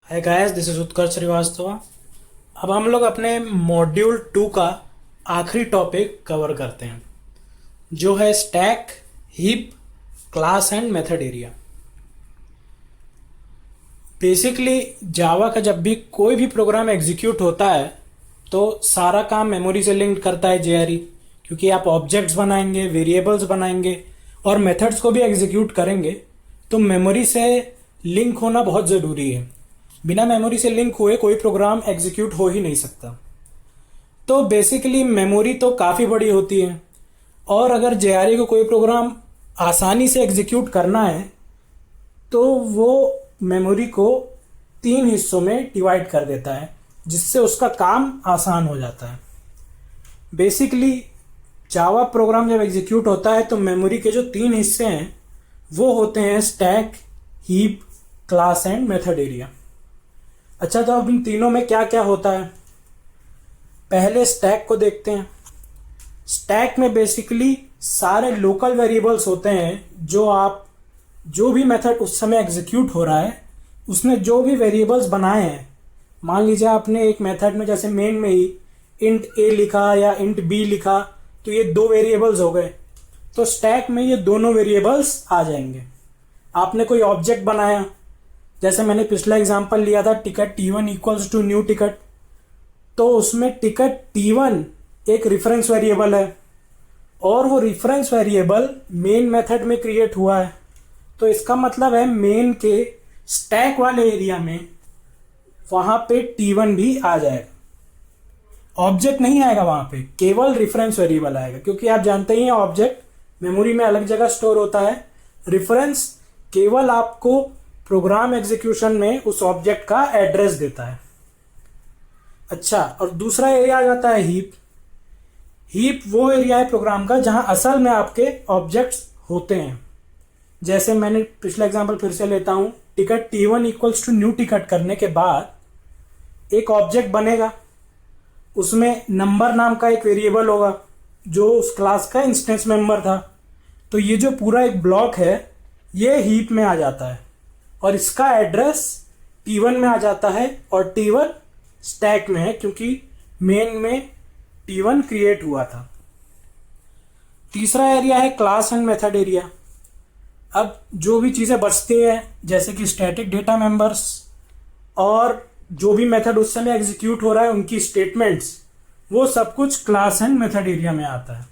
Hi guys, this is उत्कर्ष श्रीवास्तव। अब हम लोग अपने मॉड्यूल 2 का आखिरी टॉपिक कवर करते हैं, जो है stack, heap, class and method area. Basically Java का जब भी कोई भी प्रोग्राम एग्जीक्यूट होता है तो सारा काम मेमोरी से लिंक करता है जेआरई, क्योंकि आप ऑब्जेक्ट्स बनाएंगे, वेरिएबल्स बनाएंगे और मेथड्स को भी एग्जीक्यूट करेंगे, तो मेमोरी से लिंक होना बहुत ज़रूरी है। बिना मेमोरी से लिंक हुए कोई प्रोग्राम एग्जीक्यूट हो ही नहीं सकता। तो बेसिकली मेमोरी तो काफ़ी बड़ी होती है, और अगर जेआरई को कोई प्रोग्राम आसानी से एग्जीक्यूट करना है तो वो मेमोरी को 3 हिस्सों में डिवाइड कर देता है, जिससे उसका काम आसान हो जाता है। बेसिकली जावा प्रोग्राम जब एग्जीक्यूट होता है तो मेमोरी के जो 3 हिस्से हैं वो होते हैं stack, heap, class and method area. अच्छा, तो अब इन तीनों में क्या क्या होता है, पहले स्टैक को देखते हैं। स्टैक में बेसिकली सारे लोकल वेरिएबल्स होते हैं जो भी मेथड उस समय एग्जीक्यूट हो रहा है उसने जो भी वेरिएबल्स बनाए हैं। मान लीजिए आपने एक मेथड में जैसे मेन में ही इंट ए लिखा या इंट बी लिखा, तो ये 2 वेरिएबल्स हो गए, तो स्टैक में ये दोनों वेरिएबल्स आ जाएंगे। आपने कोई ऑब्जेक्ट बनाया, जैसे मैंने पिछला एग्जांपल लिया था ticket T1 equals to new ticket, तो उसमें टिकट T1 एक रेफरेंस वेरिएबल है और वो रेफरेंस वेरिएबल मेन मेथड में क्रिएट हुआ है। तो इसका मतलब है मेन के स्टैक वाले एरिया में वहां पे T1 भी आ जाएगा। ऑब्जेक्ट नहीं आएगा वहां पे, केवल रेफरेंस वेरिएबल आएगा, क्योंकि आप जानते ही हैं ऑब्जेक्ट मेमोरी में अलग जगह स्टोर होता है। रेफरेंस केवल आपको प्रोग्राम एग्जीक्यूशन में उस ऑब्जेक्ट का एड्रेस देता है। अच्छा, और दूसरा एरिया आ जाता है हीप। हीप वो एरिया है प्रोग्राम का जहां असल में आपके ऑब्जेक्ट्स होते हैं। जैसे मैंने पिछला एग्जांपल फिर से लेता हूं, ticket T1 equals to new ticket करने के बाद एक ऑब्जेक्ट बनेगा, उसमें नंबर नाम का एक वेरिएबल होगा जो उस क्लास का इंस्टेंस मेंबर था। तो ये जो पूरा एक ब्लॉक है ये हीप में आ जाता है और इसका एड्रेस T1 में आ जाता है, और T1 स्टैक में है क्योंकि मेन में T1 क्रिएट हुआ था। तीसरा एरिया है क्लास एंड मेथड एरिया। अब जो भी चीज़ें बचती हैं जैसे कि स्टैटिक डेटा मेंबर्स और जो भी मेथड उस समय एग्जीक्यूट हो रहा है उनकी स्टेटमेंट्स, वो सब कुछ क्लास एंड मेथड एरिया में आता है।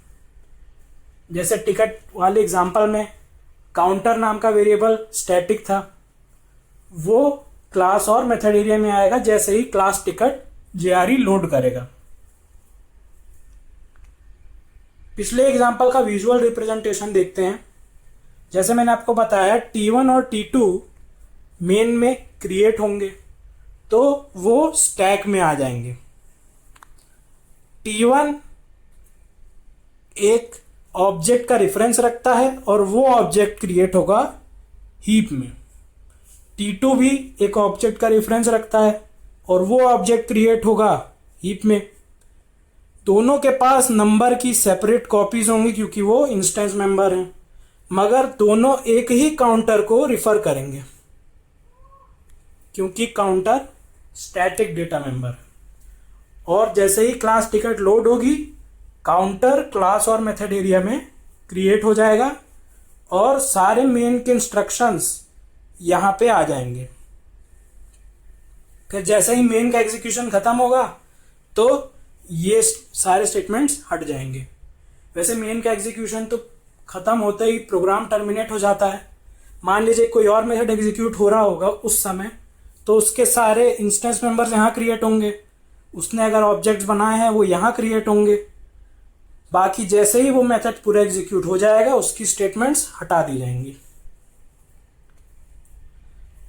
जैसे टिकट वाले एग्जांपल में काउंटर नाम का वेरिएबल स्टैटिक था, वो क्लास और मेथड एरिया में आएगा जैसे ही क्लास टिकट जेआरई लोड करेगा। पिछले एग्जांपल का विजुअल रिप्रेजेंटेशन देखते हैं। जैसे मैंने आपको बताया T1 और T2 मेन में क्रिएट होंगे तो वो स्टैक में आ जाएंगे। T1 एक ऑब्जेक्ट का रेफरेंस रखता है और वो ऑब्जेक्ट क्रिएट होगा हीप में। T2 भी एक ऑब्जेक्ट का रेफरेंस रखता है और वो ऑब्जेक्ट क्रिएट होगा हीप में। दोनों के पास नंबर की सेपरेट कॉपीज होंगी क्योंकि वो इंस्टेंस मेंबर हैं, मगर दोनों एक ही काउंटर को रिफर करेंगे क्योंकि काउंटर स्टैटिक डेटा मेंबर। और जैसे ही क्लास टिकट लोड होगी काउंटर क्लास और मेथड एरिया में क्रिएट हो जाएगा और सारे मेन के इंस्ट्रक्शंस यहां पे आ जाएंगे। फिर जैसे ही मेन का एग्जीक्यूशन खत्म होगा तो ये सारे स्टेटमेंट्स हट जाएंगे। वैसे मेन का एग्जीक्यूशन तो खत्म होते ही प्रोग्राम टर्मिनेट हो जाता है। मान लीजिए कोई और मेथड एग्जीक्यूट हो रहा होगा उस समय, तो उसके सारे इंस्टेंस मेंबर्स यहाँ क्रिएट होंगे, उसने अगर ऑब्जेक्ट्स बनाए हैं वो यहाँ क्रिएट होंगे। बाकी जैसे ही वो मेथड पूरा एग्जीक्यूट हो जाएगा उसकी स्टेटमेंट्स हटा दी जाएंगी।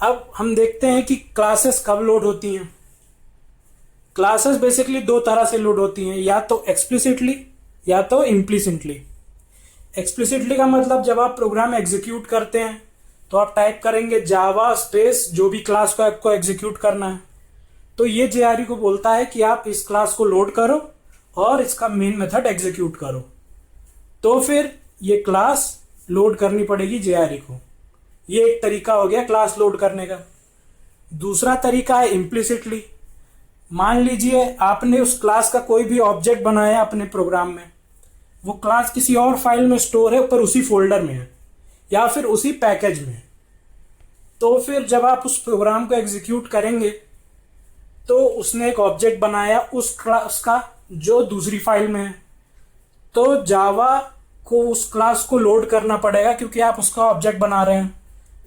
अब हम देखते हैं कि क्लासेस कब लोड होती हैं। क्लासेस बेसिकली 2 तरह से लोड होती हैं, या तो एक्सप्लिसिटली या तो इम्प्लिसिटली। एक्सप्लिसिटली का मतलब जब आप प्रोग्राम एग्जीक्यूट करते हैं तो आप टाइप करेंगे जावा स्पेस जो भी क्लास को आपको एग्जीक्यूट करना है, तो ये जेआरई को बोलता है कि आप इस क्लास को लोड करो और इसका मेन मेथड एग्जीक्यूट करो। तो फिर ये क्लास लोड करनी पड़ेगी जेआरई को। ये एक तरीका हो गया क्लास लोड करने का। दूसरा तरीका है इम्प्लिसिटली। मान लीजिए आपने उस क्लास का कोई भी ऑब्जेक्ट बनाया अपने प्रोग्राम में, वो क्लास किसी और फाइल में स्टोर है पर उसी फोल्डर में है या फिर उसी पैकेज में है। तो फिर जब आप उस प्रोग्राम को एग्जीक्यूट करेंगे तो उसने एक ऑब्जेक्ट बनाया उस क्लास का जो दूसरी फाइल में है, तो जावा को उस क्लास को लोड करना पड़ेगा क्योंकि आप उसका ऑब्जेक्ट बना रहे हैं।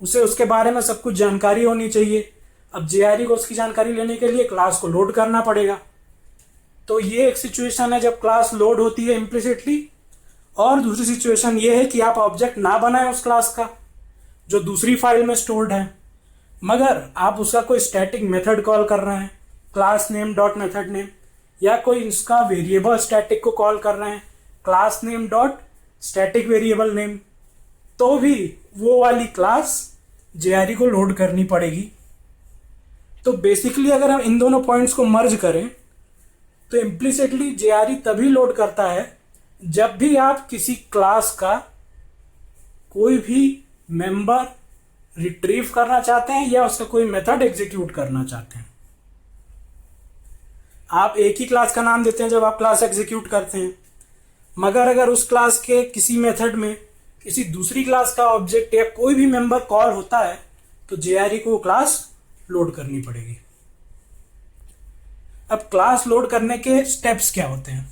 उसे उसके बारे में सब कुछ जानकारी होनी चाहिए। अब जेआरई को उसकी जानकारी लेने के लिए क्लास को लोड करना पड़ेगा। तो ये एक सिचुएशन है जब क्लास लोड होती है इम्प्लिसिटली। और दूसरी सिचुएशन ये है कि आप ऑब्जेक्ट ना बनाएं उस क्लास का जो दूसरी फाइल में स्टोर्ड है, मगर आप उसका कोई स्टैटिक मेथड कॉल कर रहे हैं, class name dot method name, या कोई इसका वेरिएबल स्टैटिक को कॉल कर रहे हैं, class name dot static variable name, तो भी वो वाली क्लास जेआरई को लोड करनी पड़ेगी। तो बेसिकली अगर हम इन दोनों पॉइंट्स को मर्ज करें तो इम्प्लिसिटली जेआरई तभी लोड करता है जब भी आप किसी क्लास का कोई भी मेंबर रिट्रीव करना चाहते हैं या उसका कोई मेथड एग्जीक्यूट करना चाहते हैं। आप एक ही क्लास का नाम देते हैं जब आप क्लास एग्जीक्यूट करते हैं, मगर अगर उस क्लास के किसी मेथड में किसी दूसरी क्लास का ऑब्जेक्ट या कोई भी मेंबर कॉल होता है तो जेआरई को वो क्लास लोड करनी पड़ेगी। अब क्लास लोड करने के स्टेप्स क्या होते हैं,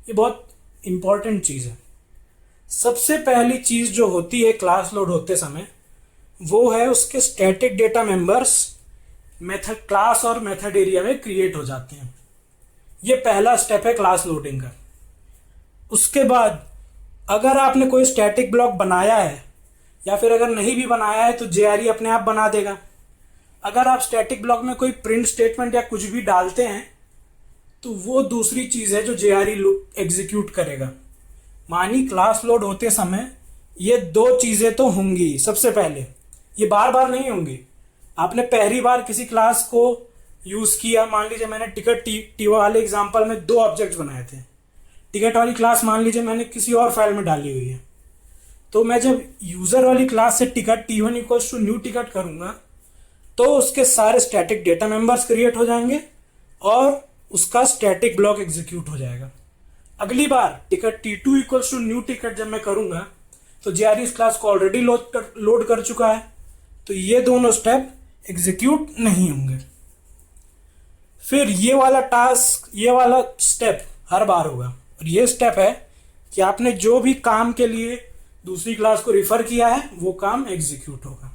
ये बहुत इंपॉर्टेंट चीज है। सबसे पहली चीज जो होती है क्लास लोड होते समय वो है उसके static data members method class और मेथड एरिया में क्रिएट हो जाते हैं। ये पहला स्टेप है क्लास लोडिंग का। उसके बाद अगर आपने कोई स्टैटिक ब्लॉक बनाया है या फिर अगर नहीं भी बनाया है तो जेआरई अपने आप बना देगा। अगर आप स्टैटिक ब्लॉक में कोई प्रिंट स्टेटमेंट या कुछ भी डालते हैं तो वो दूसरी चीज है जो जेआरई एग्जीक्यूट करेगा। मानी क्लास लोड होते समय ये दो चीजें तो होंगी। सबसे पहले ये बार बार नहीं होंगी। आपने पहली बार किसी क्लास को यूज किया, मान लीजिए मैंने टिकट टी वाले एग्जांपल में दो ऑब्जेक्ट्स बनाए थे। टिकट वाली क्लास मान लीजिए मैंने किसी और फाइल में डाली हुई है, तो मैं जब यूजर वाली क्लास से ticket T1 equals to new ticket करूंगा तो उसके सारे स्टैटिक डेटा मेंबर्स क्रिएट हो जाएंगे और उसका स्टैटिक ब्लॉक एग्जीक्यूट हो जाएगा। अगली बार ticket T2 equals to new ticket जब मैं करूंगा तो जेआरई इस क्लास को ऑलरेडी लोड कर चुका है, तो ये दोनों स्टेप एग्जीक्यूट नहीं होंगे। फिर ये वाला टास्क, ये वाला स्टेप हर बार होगा। और ये स्टेप है कि आपने जो भी काम के लिए दूसरी क्लास को रिफर किया है वो काम एग्जीक्यूट होगा।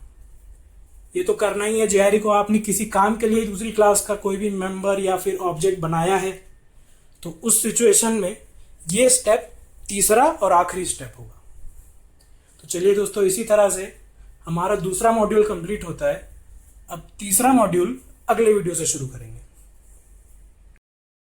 ये तो करना ही है जेआरई को। आपने किसी काम के लिए दूसरी क्लास का कोई भी मेंबर या फिर ऑब्जेक्ट बनाया है तो उस सिचुएशन में ये स्टेप तीसरा और आखिरी स्टेप होगा। तो चलिए दोस्तों, इसी तरह से हमारा दूसरा मॉड्यूल कंप्लीट होता है। अब तीसरा मॉड्यूल अगले वीडियो से शुरू करेंगे।